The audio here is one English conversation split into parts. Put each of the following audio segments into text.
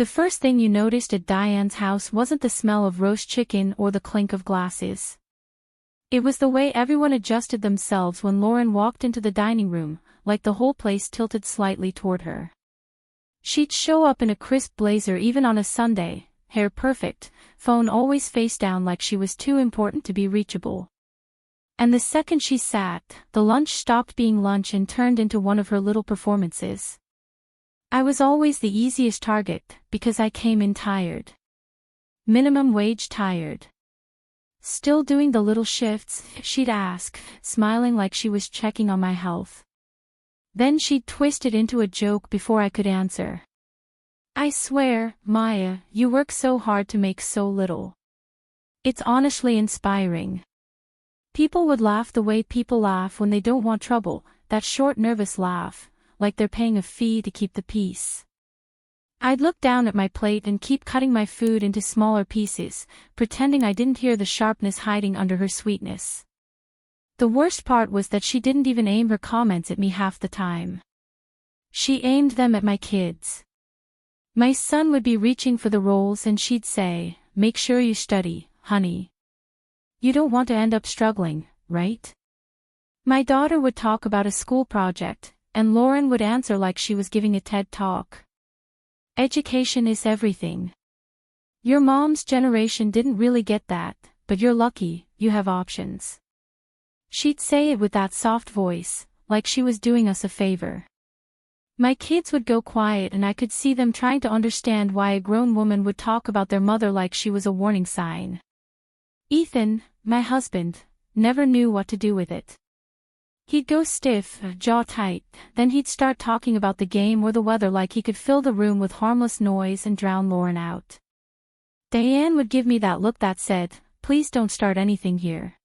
The first thing you noticed at Diane's house wasn't the smell of roast chicken or the clink of glasses. It was the way everyone adjusted themselves when Lauren walked into the dining room, like the whole place tilted slightly toward her. She'd show up in a crisp blazer even on a Sunday, hair perfect, phone always face down like she was too important to be reachable. And the second she sat, the lunch stopped being lunch and turned into one of her little performances. I was always the easiest target, because I came in tired. Minimum wage tired. Still doing the little shifts, she'd ask, smiling like she was checking on my health. Then she'd twist it into a joke before I could answer. I swear, Maya, you work so hard to make so little. It's honestly inspiring. People would laugh the way people laugh when they don't want trouble, that short nervous laugh, like they're paying a fee to keep the peace. I'd look down at my plate and keep cutting my food into smaller pieces, pretending I didn't hear the sharpness hiding under her sweetness. The worst part was that she didn't even aim her comments at me half the time. She aimed them at my kids. My son would be reaching for the rolls and she'd say, "Make sure you study, honey. You don't want to end up struggling, right?" My daughter would talk about a school project, and Lauren would answer like she was giving a TED talk. Education is everything. Your mom's generation didn't really get that, but you're lucky, you have options. She'd say it with that soft voice, like she was doing us a favor. My kids would go quiet and I could see them trying to understand why a grown woman would talk about their mother like she was a warning sign. Ethan, my husband, never knew what to do with it. He'd go stiff, jaw tight, then he'd start talking about the game or the weather like he could fill the room with harmless noise and drown Lauren out. Diane would give me that look that said, "Please don't start anything here."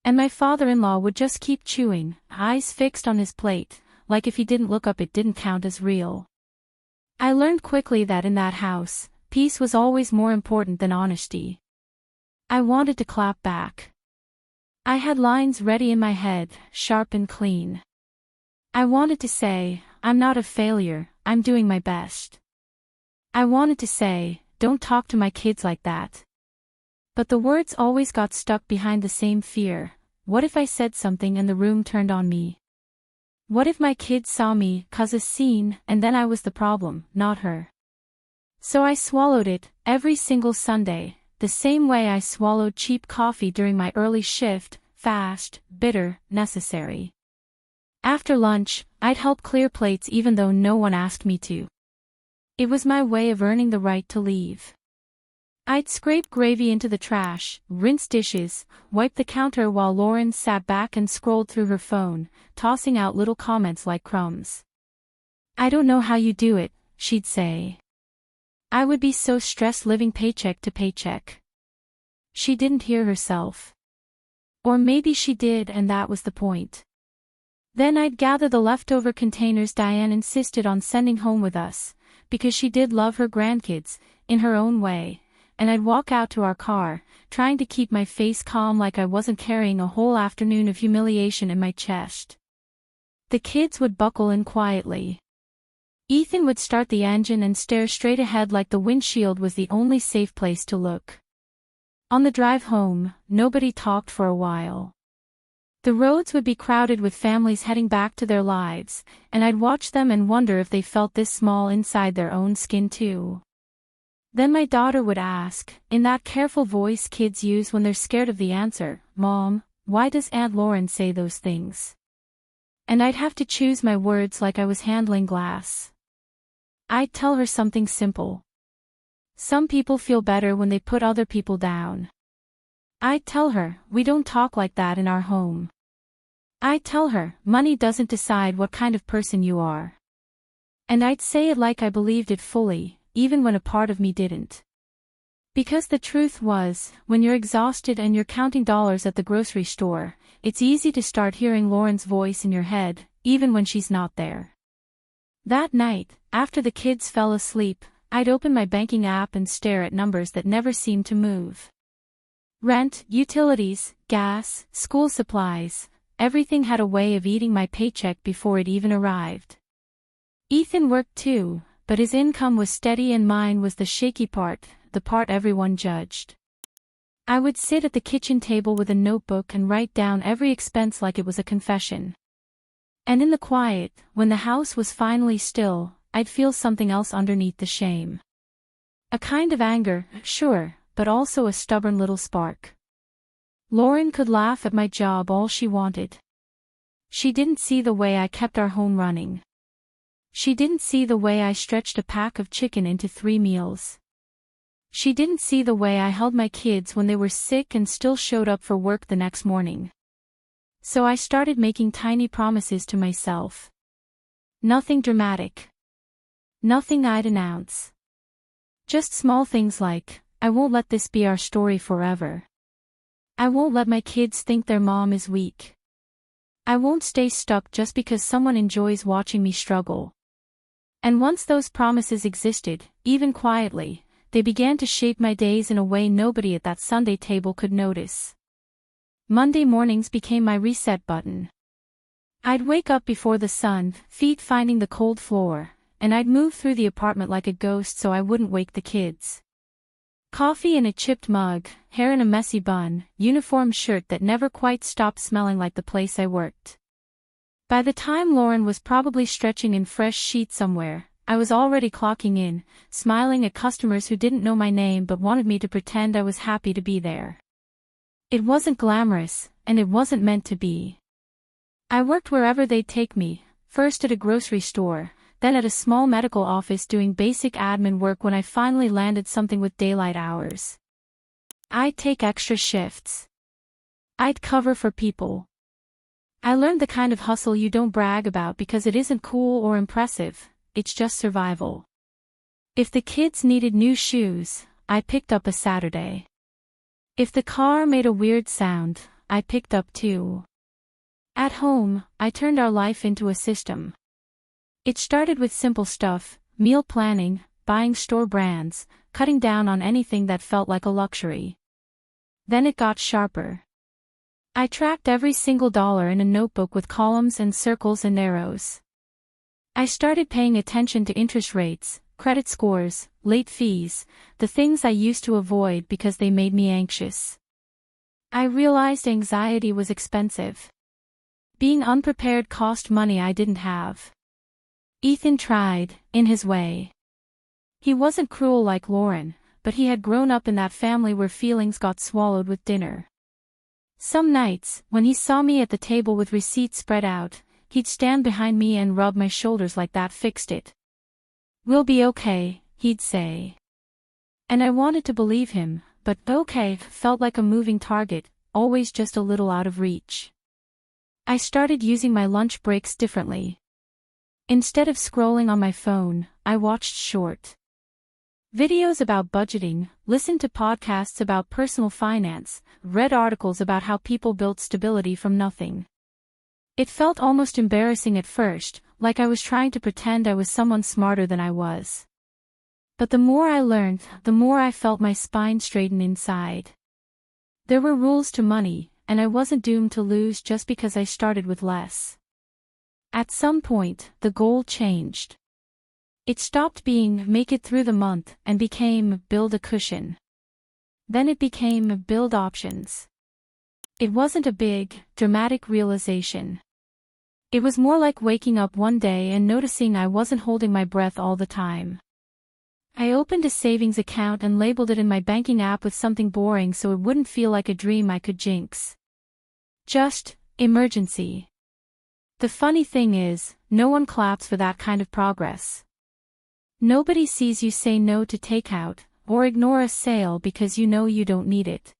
And my father-in-law would just keep chewing, eyes fixed on his plate, like if he didn't look up it didn't count as real. I learned quickly that in that house, peace was always more important than honesty. I wanted to clap back. I had lines ready in my head, sharp and clean. I wanted to say, "I'm not a failure, I'm doing my best." I wanted to say, "Don't talk to my kids like that." But the words always got stuck behind the same fear. What if I said something and the room turned on me? What if my kids saw me cause a scene and then I was the problem, not her? So I swallowed it, every single Sunday, the same way I swallowed cheap coffee during my early shift, fast, bitter, necessary. After lunch, I'd help clear plates even though no one asked me to. It was my way of earning the right to leave. I'd scrape gravy into the trash, rinse dishes, wipe the counter while Lauren sat back and scrolled through her phone, tossing out little comments like crumbs. "I don't know how you do it," she'd say. I would be so stressed living paycheck to paycheck. She didn't hear herself. Or maybe she did and that was the point. Then I'd gather the leftover containers Diane insisted on sending home with us, because she did love her grandkids, in her own way, and I'd walk out to our car, trying to keep my face calm like I wasn't carrying a whole afternoon of humiliation in my chest. The kids would buckle in quietly. Ethan would start the engine and stare straight ahead like the windshield was the only safe place to look. On the drive home, nobody talked for a while. The roads would be crowded with families heading back to their lives, and I'd watch them and wonder if they felt this small inside their own skin too. Then my daughter would ask, in that careful voice kids use when they're scared of the answer, "Mom, why does Aunt Lauren say those things?" And I'd have to choose my words like I was handling glass. I'd tell her something simple. Some people feel better when they put other people down. I'd tell her, "We don't talk like that in our home." I'd tell her, "Money doesn't decide what kind of person you are." And I'd say it like I believed it fully, even when a part of me didn't. Because the truth was, when you're exhausted and you're counting dollars at the grocery store, it's easy to start hearing Lauren's voice in your head, even when she's not there. That night, after the kids fell asleep, I'd open my banking app and stare at numbers that never seemed to move. Rent, utilities, gas, school supplies, everything had a way of eating my paycheck before it even arrived. Ethan worked too, but his income was steady and mine was the shaky part, the part everyone judged. I would sit at the kitchen table with a notebook and write down every expense like it was a confession. And in the quiet, when the house was finally still, I'd feel something else underneath the shame. A kind of anger, sure, but also a stubborn little spark. Lauren could laugh at my job all she wanted. She didn't see the way I kept our home running. She didn't see the way I stretched a pack of chicken into 3 meals. She didn't see the way I held my kids when they were sick and still showed up for work the next morning. So I started making tiny promises to myself. Nothing dramatic. Nothing I'd announce. Just small things like, I won't let this be our story forever. I won't let my kids think their mom is weak. I won't stay stuck just because someone enjoys watching me struggle. And once those promises existed, even quietly, they began to shape my days in a way nobody at that Sunday table could notice. Monday mornings became my reset button. I'd wake up before the sun, feet finding the cold floor, and I'd move through the apartment like a ghost so I wouldn't wake the kids. Coffee in a chipped mug, hair in a messy bun, uniform shirt that never quite stopped smelling like the place I worked. By the time Lauren was probably stretching in fresh sheets somewhere, I was already clocking in, smiling at customers who didn't know my name but wanted me to pretend I was happy to be there. It wasn't glamorous, and it wasn't meant to be. I worked wherever they'd take me, first at a grocery store, then at a small medical office doing basic admin work when I finally landed something with daylight hours. I'd take extra shifts. I'd cover for people. I learned the kind of hustle you don't brag about because it isn't cool or impressive, it's just survival. If the kids needed new shoes, I picked up a Saturday. If the car made a weird sound, I picked up too. At home, I turned our life into a system. It started with simple stuff, meal planning, buying store brands, cutting down on anything that felt like a luxury. Then it got sharper. I tracked every single dollar in a notebook with columns and circles and arrows. I started paying attention to interest rates, credit scores, late fees, the things I used to avoid because they made me anxious. I realized anxiety was expensive. Being unprepared cost money I didn't have. Ethan tried, in his way. He wasn't cruel like Lauren, but he had grown up in that family where feelings got swallowed with dinner. Some nights, when he saw me at the table with receipts spread out, he'd stand behind me and rub my shoulders like that fixed it. "We'll be okay," he'd say. And I wanted to believe him, but okay felt like a moving target, always just a little out of reach. I started using my lunch breaks differently. Instead of scrolling on my phone, I watched short videos about budgeting, listened to podcasts about personal finance, read articles about how people built stability from nothing. It felt almost embarrassing at first, like I was trying to pretend I was someone smarter than I was. But the more I learned, the more I felt my spine straighten inside. There were rules to money, and I wasn't doomed to lose just because I started with less. At some point, the goal changed. It stopped being make it through the month and became build a cushion. Then it became build options. It wasn't a big, dramatic realization. It was more like waking up one day and noticing I wasn't holding my breath all the time. I opened a savings account and labeled it in my banking app with something boring so it wouldn't feel like a dream I could jinx. Just, emergency. The funny thing is, no one claps for that kind of progress. Nobody sees you say no to takeout, or ignore a sale because you know you don't need it.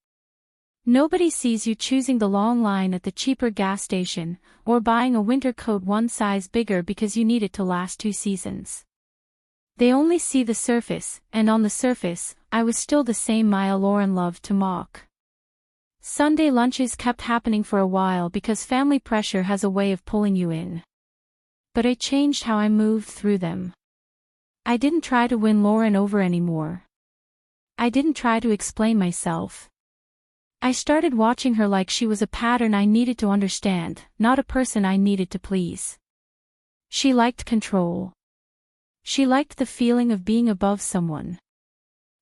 Nobody sees you choosing the long line at the cheaper gas station, or buying a winter coat one size bigger because you need it to last 2 seasons. They only see the surface, and on the surface, I was still the same Maya Lauren loved to mock. Sunday lunches kept happening for a while because family pressure has a way of pulling you in. But I changed how I moved through them. I didn't try to win Lauren over anymore. I didn't try to explain myself. I started watching her like she was a pattern I needed to understand, not a person I needed to please. She liked control. She liked the feeling of being above someone.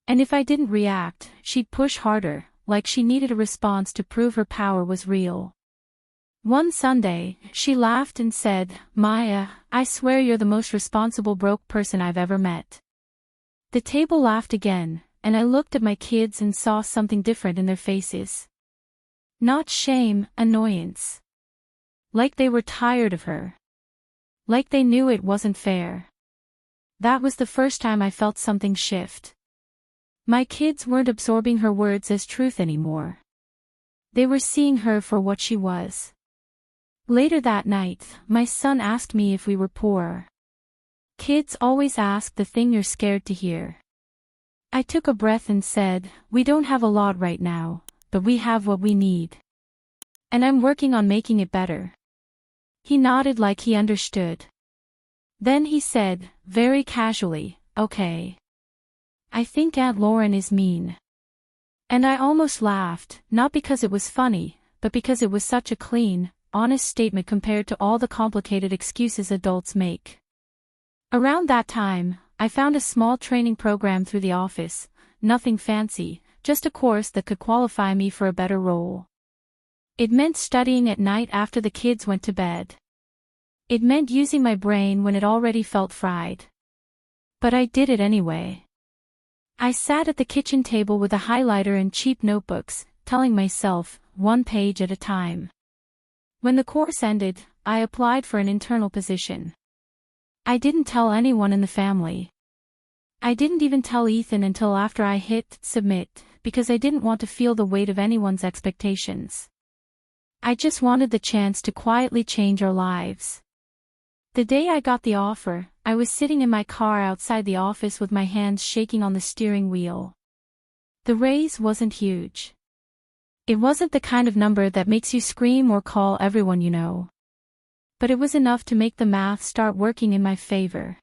And if I didn't react, she'd push harder, like she needed a response to prove her power was real. One Sunday, she laughed and said, "Maya, I swear you're the most responsible broke person I've ever met." The table laughed again, and I looked at my kids and saw something different in their faces. Not shame, annoyance. Like they were tired of her. Like they knew it wasn't fair. That was the first time I felt something shift. My kids weren't absorbing her words as truth anymore. They were seeing her for what she was. Later that night, my son asked me if we were poor. Kids always ask the thing you're scared to hear. I took a breath and said, "We don't have a lot right now, but we have what we need. And I'm working on making it better." He nodded like he understood. Then he said, very casually, "Okay. I think Aunt Lauren is mean." And I almost laughed, not because it was funny, but because it was such a clean, honest statement compared to all the complicated excuses adults make. Around that time, I found a small training program through the office, nothing fancy, just a course that could qualify me for a better role. It meant studying at night after the kids went to bed. It meant using my brain when it already felt fried. But I did it anyway. I sat at the kitchen table with a highlighter and cheap notebooks, telling myself, one page at a time. When the course ended, I applied for an internal position. I didn't tell anyone in the family. I didn't even tell Ethan until after I hit submit, because I didn't want to feel the weight of anyone's expectations. I just wanted the chance to quietly change our lives. The day I got the offer, I was sitting in my car outside the office with my hands shaking on the steering wheel. The raise wasn't huge. It wasn't the kind of number that makes you scream or call everyone you know. But it was enough to make the math start working in my favor.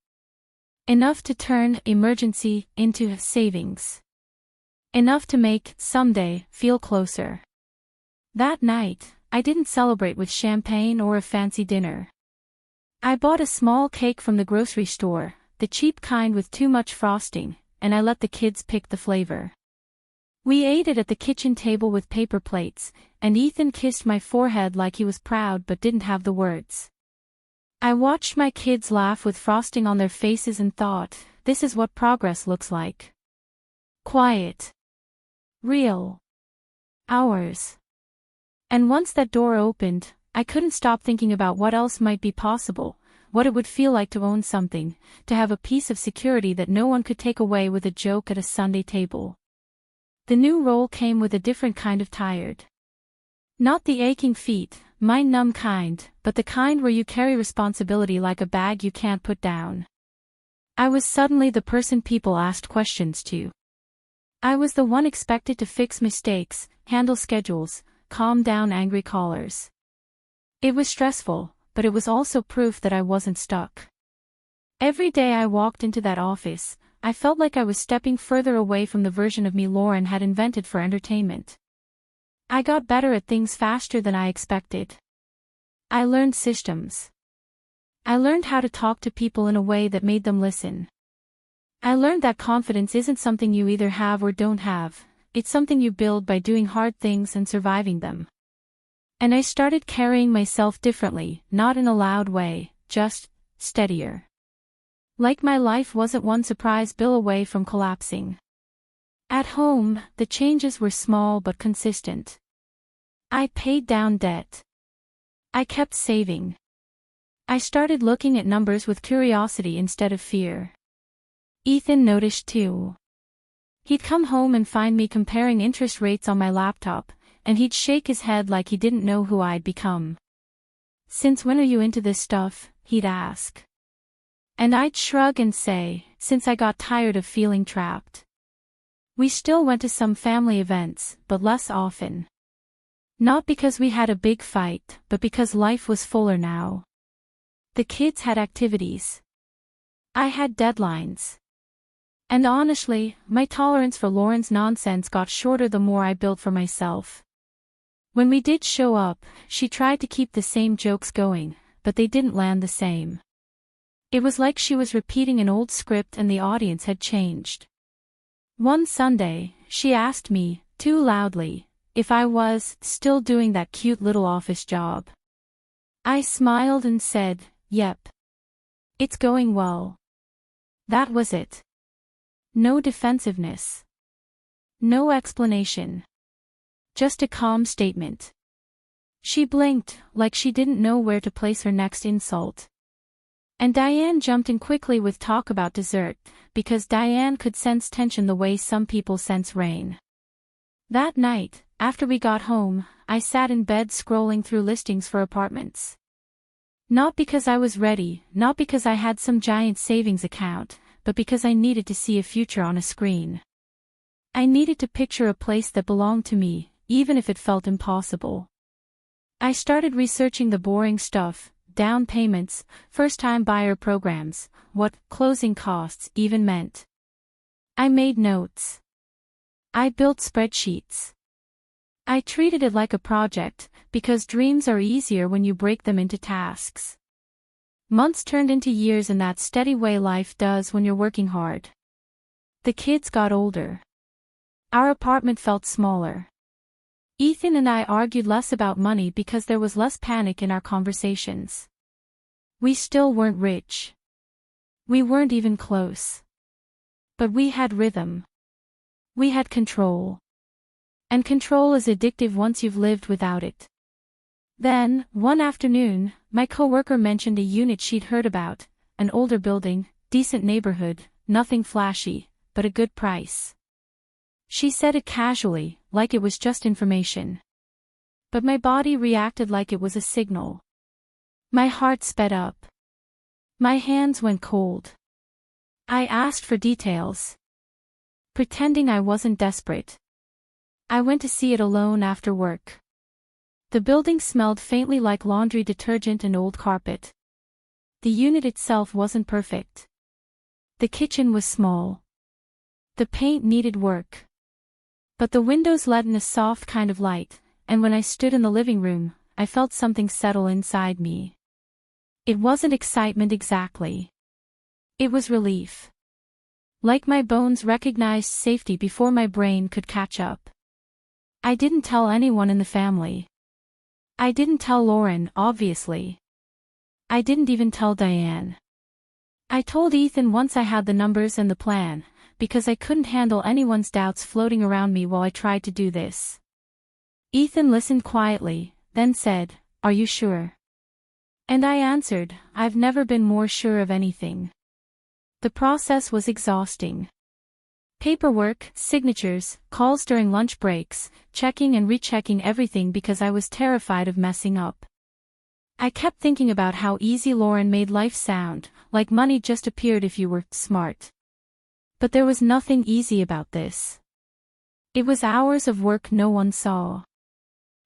Enough to turn emergency into savings. Enough to make someday feel closer. That night, I didn't celebrate with champagne or a fancy dinner. I bought a small cake from the grocery store, the cheap kind with too much frosting, and I let the kids pick the flavor. We ate it at the kitchen table with paper plates, and Ethan kissed my forehead like he was proud but didn't have the words. I watched my kids laugh with frosting on their faces and thought, this is what progress looks like. Quiet. Real. Ours. And once that door opened, I couldn't stop thinking about what else might be possible, what it would feel like to own something, to have a piece of security that no one could take away with a joke at a Sunday table. The new role came with a different kind of tired. Not the aching feet, mind numb kind, but the kind where you carry responsibility like a bag you can't put down. I was suddenly the person people asked questions to. I was the one expected to fix mistakes, handle schedules, calm down angry callers. It was stressful, but it was also proof that I wasn't stuck. Every day I walked into that office, I felt like I was stepping further away from the version of me Lauren had invented for entertainment. I got better at things faster than I expected. I learned systems. I learned how to talk to people in a way that made them listen. I learned that confidence isn't something you either have or don't have, it's something you build by doing hard things and surviving them. And I started carrying myself differently, not in a loud way, just steadier. Like my life wasn't one surprise bill away from collapsing. At home, the changes were small but consistent. I paid down debt. I kept saving. I started looking at numbers with curiosity instead of fear. Ethan noticed too. He'd come home and find me comparing interest rates on my laptop, and he'd shake his head like he didn't know who I'd become. "Since when are you into this stuff?" he'd ask. And I'd shrug and say, "Since I got tired of feeling trapped." We still went to some family events, but less often. Not because we had a big fight, but because life was fuller now. The kids had activities. I had deadlines. And honestly, my tolerance for Lauren's nonsense got shorter the more I built for myself. When we did show up, she tried to keep the same jokes going, but they didn't land the same. It was like she was repeating an old script and the audience had changed. One Sunday, she asked me, too loudly, if I was still doing that cute little office job. I smiled and said, "Yep. It's going well." That was it. No defensiveness. No explanation. Just a calm statement. She blinked, like she didn't know where to place her next insult. And Diane jumped in quickly with talk about dessert, because Diane could sense tension the way some people sense rain. That night, after we got home, I sat in bed scrolling through listings for apartments. Not because I was ready, not because I had some giant savings account, but because I needed to see a future on a screen. I needed to picture a place that belonged to me, even if it felt impossible. I started researching the boring stuff, down payments, first-time buyer programs, what closing costs even meant. I made notes. I built spreadsheets. I treated it like a project, because dreams are easier when you break them into tasks. Months turned into years in that steady way life does when you're working hard. The kids got older. Our apartment felt smaller. Ethan and I argued less about money because there was less panic in our conversations. We still weren't rich. We weren't even close. But we had rhythm. We had control. And control is addictive once you've lived without it. Then, one afternoon, my coworker mentioned a unit she'd heard about, an older building, decent neighborhood, nothing flashy, but a good price. She said it casually, like it was just information. But my body reacted like it was a signal. My heart sped up. My hands went cold. I asked for details. Pretending I wasn't desperate. I went to see it alone after work. The building smelled faintly like laundry detergent and old carpet. The unit itself wasn't perfect. The kitchen was small. The paint needed work. But the windows let in a soft kind of light, and when I stood in the living room, I felt something settle inside me. It wasn't excitement exactly. It was relief. Like my bones recognized safety before my brain could catch up. I didn't tell anyone in the family. I didn't tell Lauren, obviously. I didn't even tell Diane. I told Ethan once I had the numbers and the plan, because I couldn't handle anyone's doubts floating around me while I tried to do this. Ethan listened quietly, then said, "Are you sure?" And I answered, "I've never been more sure of anything." The process was exhausting. Paperwork, signatures, calls during lunch breaks, checking and rechecking everything because I was terrified of messing up. I kept thinking about how easy Lauren made life sound, like money just appeared if you were smart. But there was nothing easy about this. It was hours of work no one saw.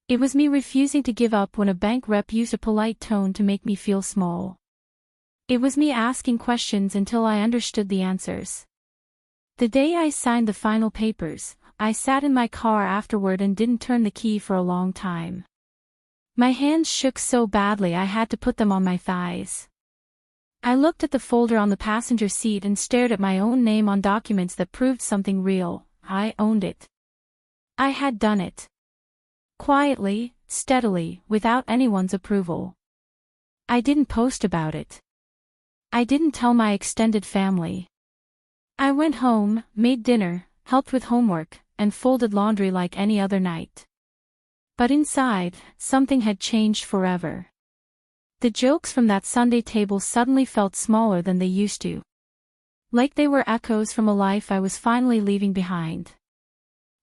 It was me refusing to give up when a bank rep used a polite tone to make me feel small. It was me asking questions until I understood the answers. The day I signed the final papers, I sat in my car afterward and didn't turn the key for a long time. My hands shook so badly I had to put them on my thighs. I looked at the folder on the passenger seat and stared at my own name on documents that proved something real. I owned it. I had done it. Quietly, steadily, without anyone's approval. I didn't post about it. I didn't tell my extended family. I went home, made dinner, helped with homework, and folded laundry like any other night. But inside, something had changed forever. The jokes from that Sunday table suddenly felt smaller than they used to. Like they were echoes from a life I was finally leaving behind.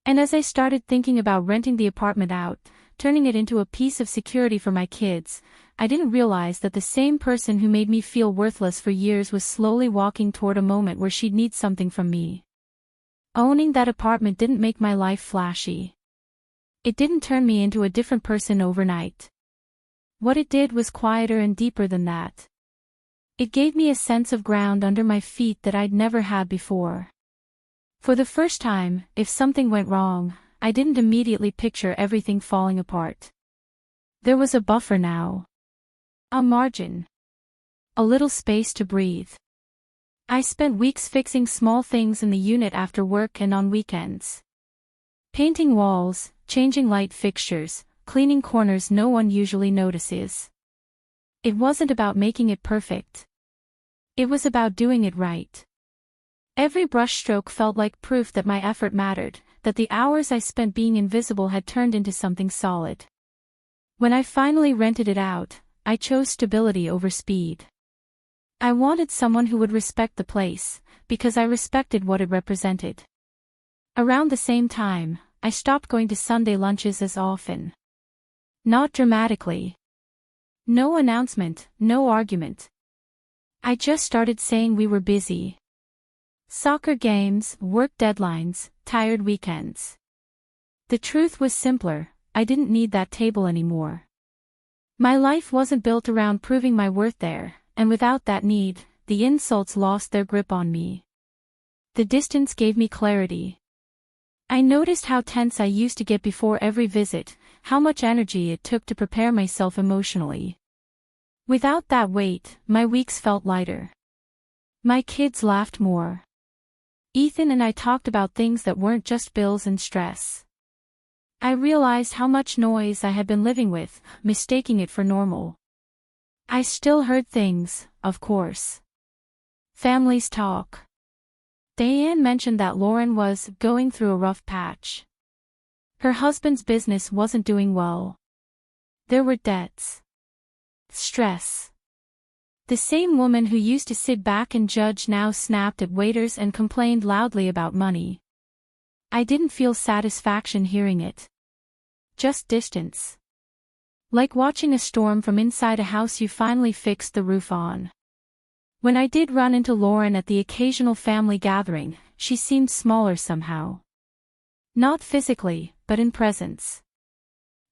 And as I started thinking about renting the apartment out, turning it into a piece of security for my kids, I didn't realize that the same person who made me feel worthless for years was slowly walking toward a moment where she'd need something from me. Owning that apartment didn't make my life flashy. It didn't turn me into a different person overnight. What it did was quieter and deeper than that. It gave me a sense of ground under my feet that I'd never had before. For the first time, if something went wrong, I didn't immediately picture everything falling apart. There was a buffer now. A margin. A little space to breathe. I spent weeks fixing small things in the unit after work and on weekends. Painting walls, changing light fixtures, cleaning corners no one usually notices. It wasn't about making it perfect. It was about doing it right. Every brushstroke felt like proof that my effort mattered, that the hours I spent being invisible had turned into something solid. When I finally rented it out, I chose stability over speed. I wanted someone who would respect the place, because I respected what it represented. Around the same time, I stopped going to Sunday lunches as often. Not dramatically. No announcement, no argument. I just started saying we were busy. Soccer games, work deadlines, tired weekends. The truth was simpler, I didn't need that table anymore. My life wasn't built around proving my worth there, and without that need, the insults lost their grip on me. The distance gave me clarity. I noticed how tense I used to get before every visit, how much energy it took to prepare myself emotionally. Without that weight, my weeks felt lighter. My kids laughed more. Ethan and I talked about things that weren't just bills and stress. I realized how much noise I had been living with, mistaking it for normal. I still heard things, of course. Families talk. Diane mentioned that Lauren was going through a rough patch. Her husband's business wasn't doing well. There were debts. Stress. The same woman who used to sit back and judge now snapped at waiters and complained loudly about money. I didn't feel satisfaction hearing it. Just distance. Like watching a storm from inside a house you finally fixed the roof on. When I did run into Lauren at the occasional family gathering, she seemed smaller somehow. Not physically, but in presence.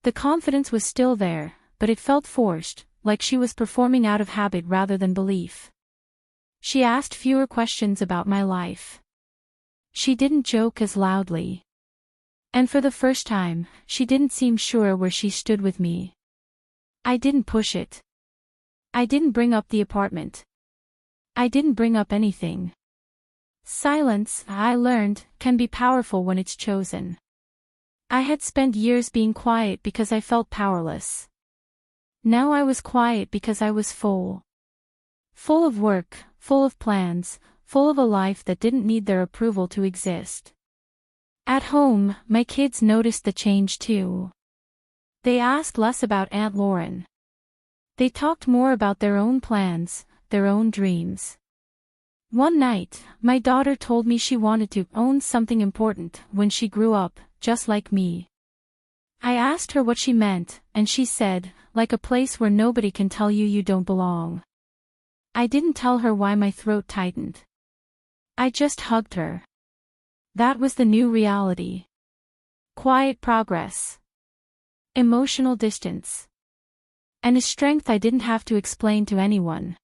The confidence was still there, but it felt forced, like she was performing out of habit rather than belief. She asked fewer questions about my life. She didn't joke as loudly. And for the first time, she didn't seem sure where she stood with me. I didn't push it. I didn't bring up the apartment. I didn't bring up anything. Silence, I learned, can be powerful when it's chosen. I had spent years being quiet because I felt powerless. Now I was quiet because I was full. Full of work, full of plans, full of a life that didn't need their approval to exist. At home, my kids noticed the change too. They asked less about Aunt Lauren. They talked more about their own plans, their own dreams. One night, my daughter told me she wanted to own something important when she grew up, just like me. I asked her what she meant, and she said, like a place where nobody can tell you you don't belong. I didn't tell her why my throat tightened. I just hugged her. That was the new reality. Quiet progress. Emotional distance. And a strength I didn't have to explain to anyone.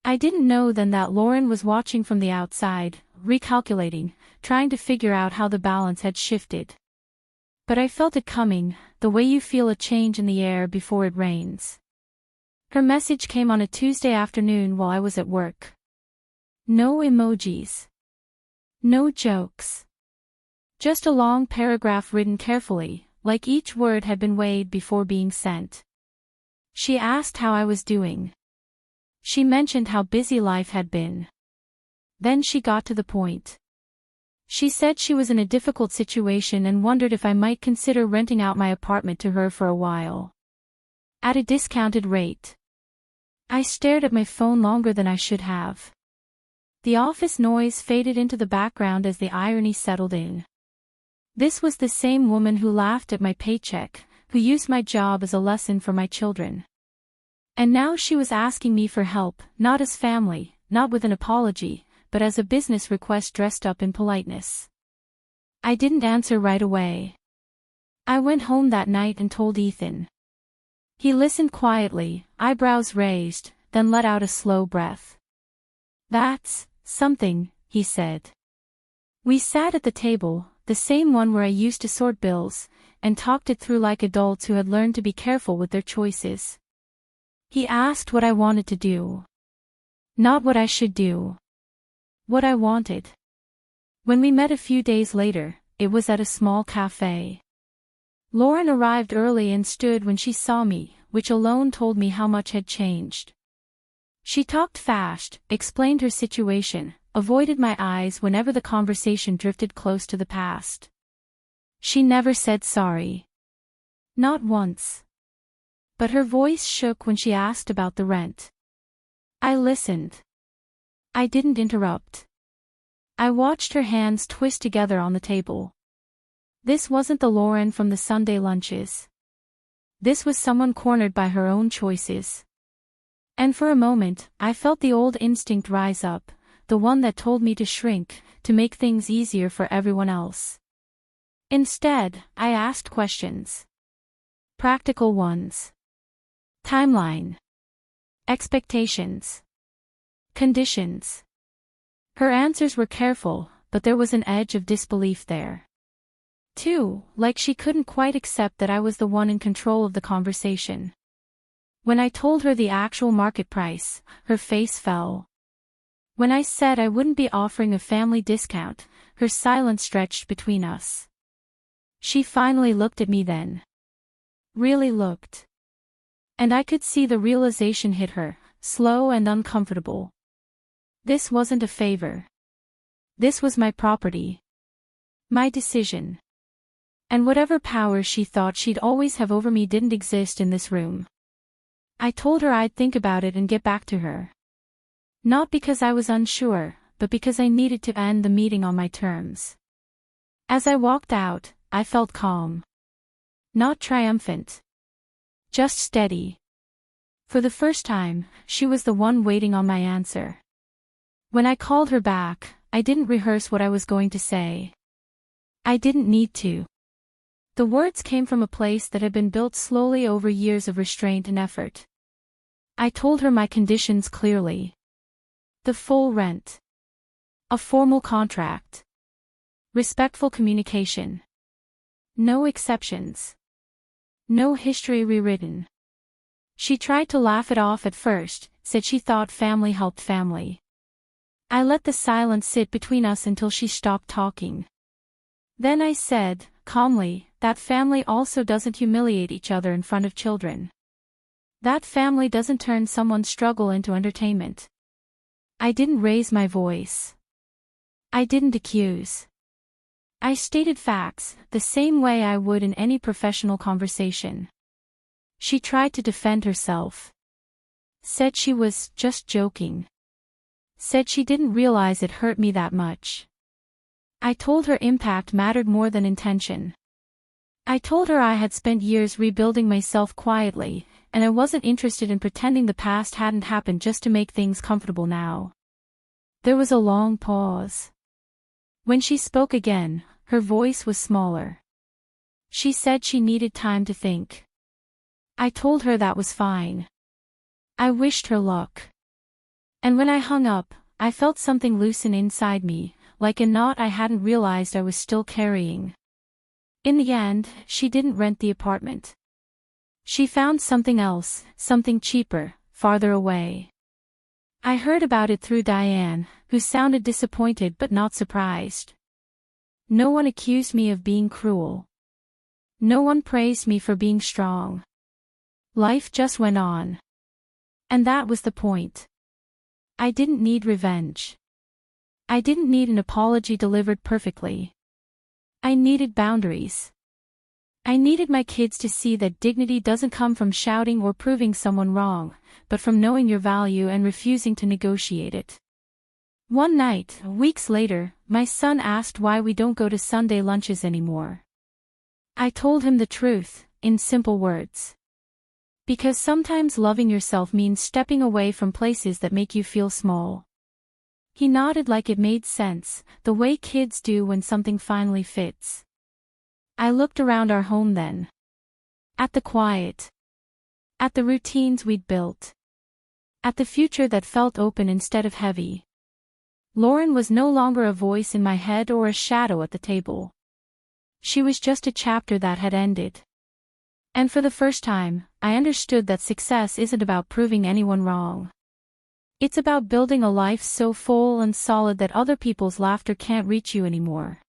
I didn't know then that Lauren was watching from the outside, recalculating, trying to figure out how the balance had shifted. But I felt it coming, the way you feel a change in the air before it rains. Her message came on a Tuesday afternoon while I was at work. No emojis. No jokes. Just a long paragraph written carefully, like each word had been weighed before being sent. She asked how I was doing. She mentioned how busy life had been. Then she got to the point. She said she was in a difficult situation and wondered if I might consider renting out my apartment to her for a while. At a discounted rate. I stared at my phone longer than I should have. The office noise faded into the background as the irony settled in. This was the same woman who laughed at my paycheck, who used my job as a lesson for my children. And now she was asking me for help, not as family, not with an apology, but as a business request dressed up in politeness. I didn't answer right away. I went home that night and told Ethan. He listened quietly, eyebrows raised, then let out a slow breath. "That's something," he said. We sat at the table, the same one where I used to sort bills, and talked it through like adults who had learned to be careful with their choices. He asked what I wanted to do. Not what I should do. What I wanted. When we met a few days later, it was at a small cafe. Lauren arrived early and stood when she saw me, which alone told me how much had changed. She talked fast, explained her situation, avoided my eyes whenever the conversation drifted close to the past. She never said sorry. Not once. But her voice shook when she asked about the rent. I listened. I didn't interrupt. I watched her hands twist together on the table. This wasn't the Lauren from the Sunday lunches. This was someone cornered by her own choices. And for a moment, I felt the old instinct rise up, the one that told me to shrink, to make things easier for everyone else. Instead, I asked questions. Practical ones. Timeline. Expectations. Conditions. Her answers were careful, but there was an edge of disbelief there. Too, like she couldn't quite accept that I was the one in control of the conversation. When I told her the actual market price, her face fell. When I said I wouldn't be offering a family discount, her silence stretched between us. She finally looked at me then. Really looked. And I could see the realization hit her, slow and uncomfortable. This wasn't a favor. This was my property. My decision. And whatever power she thought she'd always have over me didn't exist in this room. I told her I'd think about it and get back to her. Not because I was unsure, but because I needed to end the meeting on my terms. As I walked out, I felt calm. Not triumphant. Just steady. For the first time, she was the one waiting on my answer. When I called her back, I didn't rehearse what I was going to say. I didn't need to. The words came from a place that had been built slowly over years of restraint and effort. I told her my conditions clearly. The full rent. A formal contract. Respectful communication. No exceptions. No history rewritten. She tried to laugh it off at first, said she thought family helped family. I let the silence sit between us until she stopped talking. Then I said, calmly, that family also doesn't humiliate each other in front of children. That family doesn't turn someone's struggle into entertainment. I didn't raise my voice. I didn't accuse. I stated facts, the same way I would in any professional conversation. She tried to defend herself. Said she was just joking. Said she didn't realize it hurt me that much. I told her impact mattered more than intention. I told her I had spent years rebuilding myself quietly, and I wasn't interested in pretending the past hadn't happened just to make things comfortable now. There was a long pause. When she spoke again, her voice was smaller. She said she needed time to think. I told her that was fine. I wished her luck. And when I hung up, I felt something loosen inside me, like a knot I hadn't realized I was still carrying. In the end, she didn't rent the apartment. She found something else, something cheaper, farther away. I heard about it through Diane, who sounded disappointed but not surprised. No one accused me of being cruel. No one praised me for being strong. Life just went on. And that was the point. I didn't need revenge. I didn't need an apology delivered perfectly. I needed boundaries. I needed my kids to see that dignity doesn't come from shouting or proving someone wrong, but from knowing your value and refusing to negotiate it. One night, weeks later, my son asked why we don't go to Sunday lunches anymore. I told him the truth, in simple words. Because sometimes loving yourself means stepping away from places that make you feel small. He nodded like it made sense, the way kids do when something finally fits. I looked around our home then. At the quiet. At the routines we'd built. At the future that felt open instead of heavy. Lauren was no longer a voice in my head or a shadow at the table. She was just a chapter that had ended. And for the first time, I understood that success isn't about proving anyone wrong. It's about building a life so full and solid that other people's laughter can't reach you anymore.